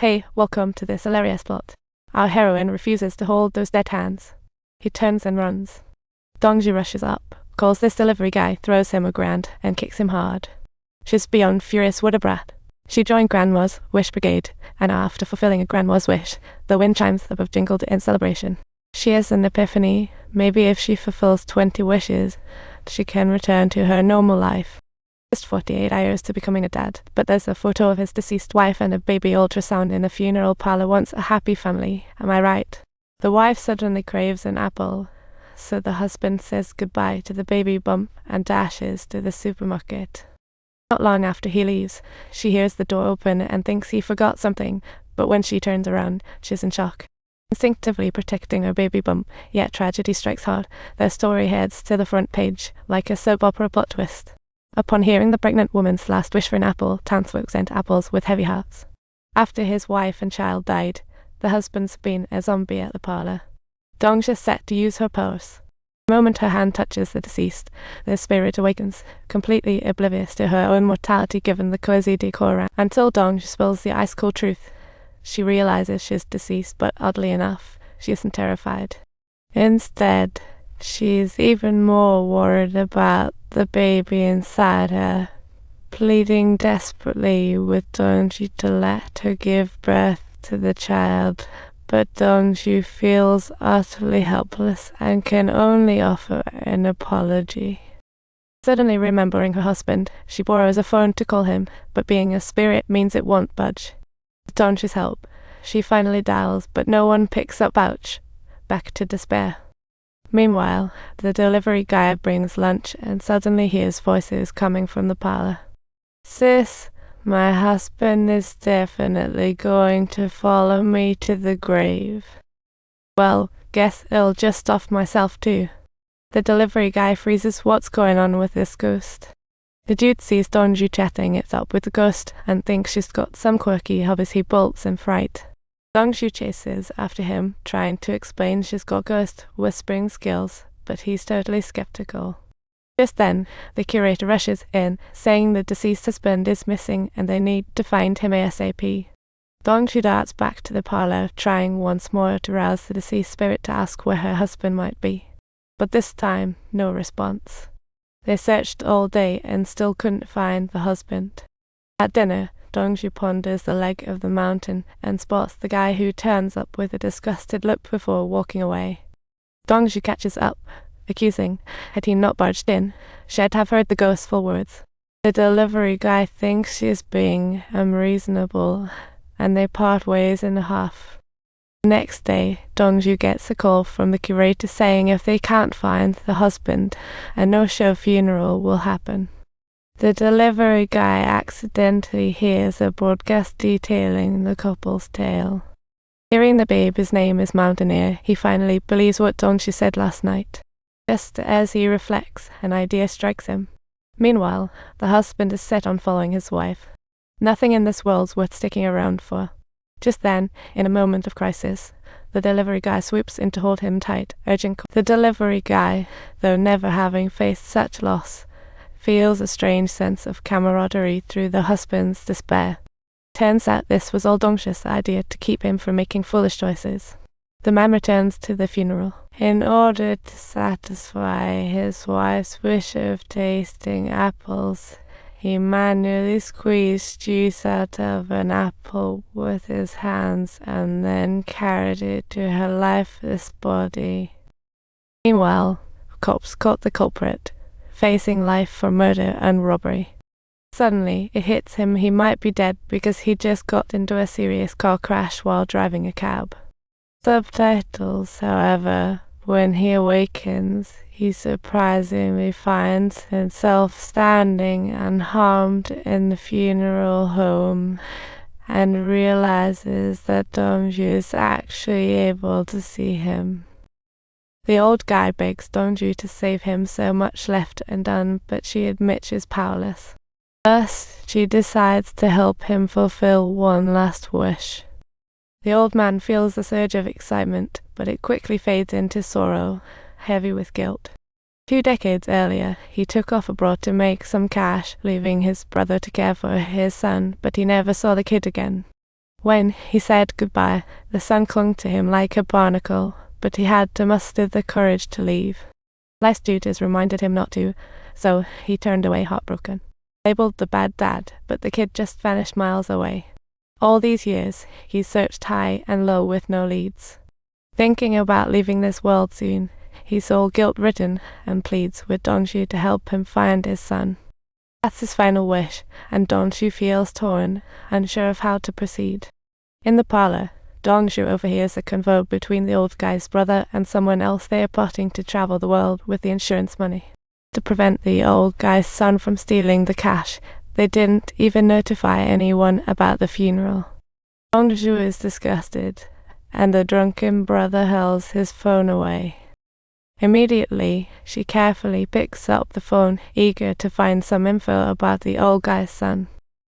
Hey, welcome to this hilarious plot. Our heroine refuses to hold those dead hands. He turns and runs. Dongju rushes up, calls this delivery guy, throws him a grand, and kicks him hard. She's beyond furious with a brat. She joined Grandma's Wish Brigade, and after fulfilling a Grandma's wish, the wind chimes above jingled in celebration. She has an epiphany. Maybe if she fulfills 20 wishes, she can return to her normal life. Just 48 hours to becoming a dad, but there's a photo of his deceased wife and a baby ultrasound in the funeral parlor. Once a happy family, am I right? The wife suddenly craves an apple, so the husband says goodbye to the baby bump and dashes to the supermarket. Not long after he leaves, she hears the door open and thinks he forgot something, but when she turns around, she's in shock. Instinctively protecting her baby bump, yet tragedy strikes hard. Their story heads to the front page, like a soap opera plot twist. Upon hearing the pregnant woman's last wish for an apple, townsfolk sent apples with heavy hearts. After his wife and child died, the husband's been a zombie at the parlor. Dong's set to use her powers. The moment her hand touches the deceased, their spirit awakens, completely oblivious to her own mortality given the cozy decor around. Until Dong spills the ice-cold truth. She realizes she's deceased, but oddly enough, she isn't terrified. Instead, she's even more worried about the baby inside her, pleading desperately with Dongju to let her give birth to the child, but Dongju feels utterly helpless and can only offer an apology. Suddenly remembering her husband, she borrows a phone to call him, but being a spirit means it won't budge. With Dongju's help, she finally dials, but no one picks up. Ouch. Back to despair. Meanwhile, the delivery guy brings lunch and suddenly hears voices coming from the parlor. Sis, my husband is definitely going to follow me to the grave. Well, guess I'll just off myself too. The delivery guy freezes. What's going on with this ghost? The dude sees Dongju chatting it up with the ghost and thinks she's got some quirky hobbies. He bolts in fright. Dongju chases after him, trying to explain she's got ghost whispering skills, but he's totally skeptical. Just then, the curator rushes in, saying the deceased husband is missing and they need to find him ASAP. Dongju darts back to the parlor, trying once more to rouse the deceased spirit to ask where her husband might be. But this time, no response. They searched all day and still couldn't find the husband. At dinner, Dongju ponders the leg of the mountain and spots the guy who turns up with a disgusted look before walking away. Dongju catches up, accusing, had he not barged in, she'd have heard the ghost's full words. The delivery guy thinks she's being unreasonable, and they part ways in a huff. The next day, Dongju gets a call from the curator saying if they can't find the husband, a no-show funeral will happen. The delivery guy accidentally hears a broadcast detailing the couple's tale. Hearing the baby's name is Mountaineer, he finally believes what Dongju said last night. Just as he reflects, an idea strikes him. Meanwhile, the husband is set on following his wife. Nothing in this world's worth sticking around for. Just then, in a moment of crisis, the delivery guy swoops in to hold him tight, urging the delivery guy, though never having faced such loss, feels a strange sense of camaraderie through the husband's despair. Turns out this was all Dongju's idea to keep him from making foolish choices. The man returns to the funeral. In order to satisfy his wife's wish of tasting apples, he manually squeezed juice out of an apple with his hands and then carried it to her lifeless body. Meanwhile, cops caught the culprit, facing life for murder and robbery. Suddenly, it hits him he might be dead because he just got into a serious car crash while driving a cab. Subtitles, however, when he awakens, he surprisingly finds himself standing unharmed in the funeral home and realizes that Dongju is actually able to see him. The old guy begs Dongju to save him, so much left undone, but she admits she's powerless. Thus, she decides to help him fulfill one last wish. The old man feels a surge of excitement, but it quickly fades into sorrow, heavy with guilt. 2 decades earlier, he took off abroad to make some cash, leaving his brother to care for his son, but he never saw the kid again. When he said goodbye, the sun clung to him like a barnacle, but he had to muster the courage to leave. Life's duties reminded him not to, so he turned away heartbroken. Labeled the bad dad, but the kid just vanished miles away. All these years, he searched high and low with no leads. Thinking about leaving this world soon, he's all guilt-ridden and pleads with Dongshu to help him find his son. That's his final wish, and Dongshu feels torn, unsure of how to proceed. In the parlor, Dongshu overhears a convo between the old guy's brother and someone else they are plotting to travel the world with the insurance money. To prevent the old guy's son from stealing the cash, they didn't even notify anyone about the funeral. Dongshu is disgusted, and the drunken brother hurls his phone away. Immediately, she carefully picks up the phone, eager to find some info about the old guy's son.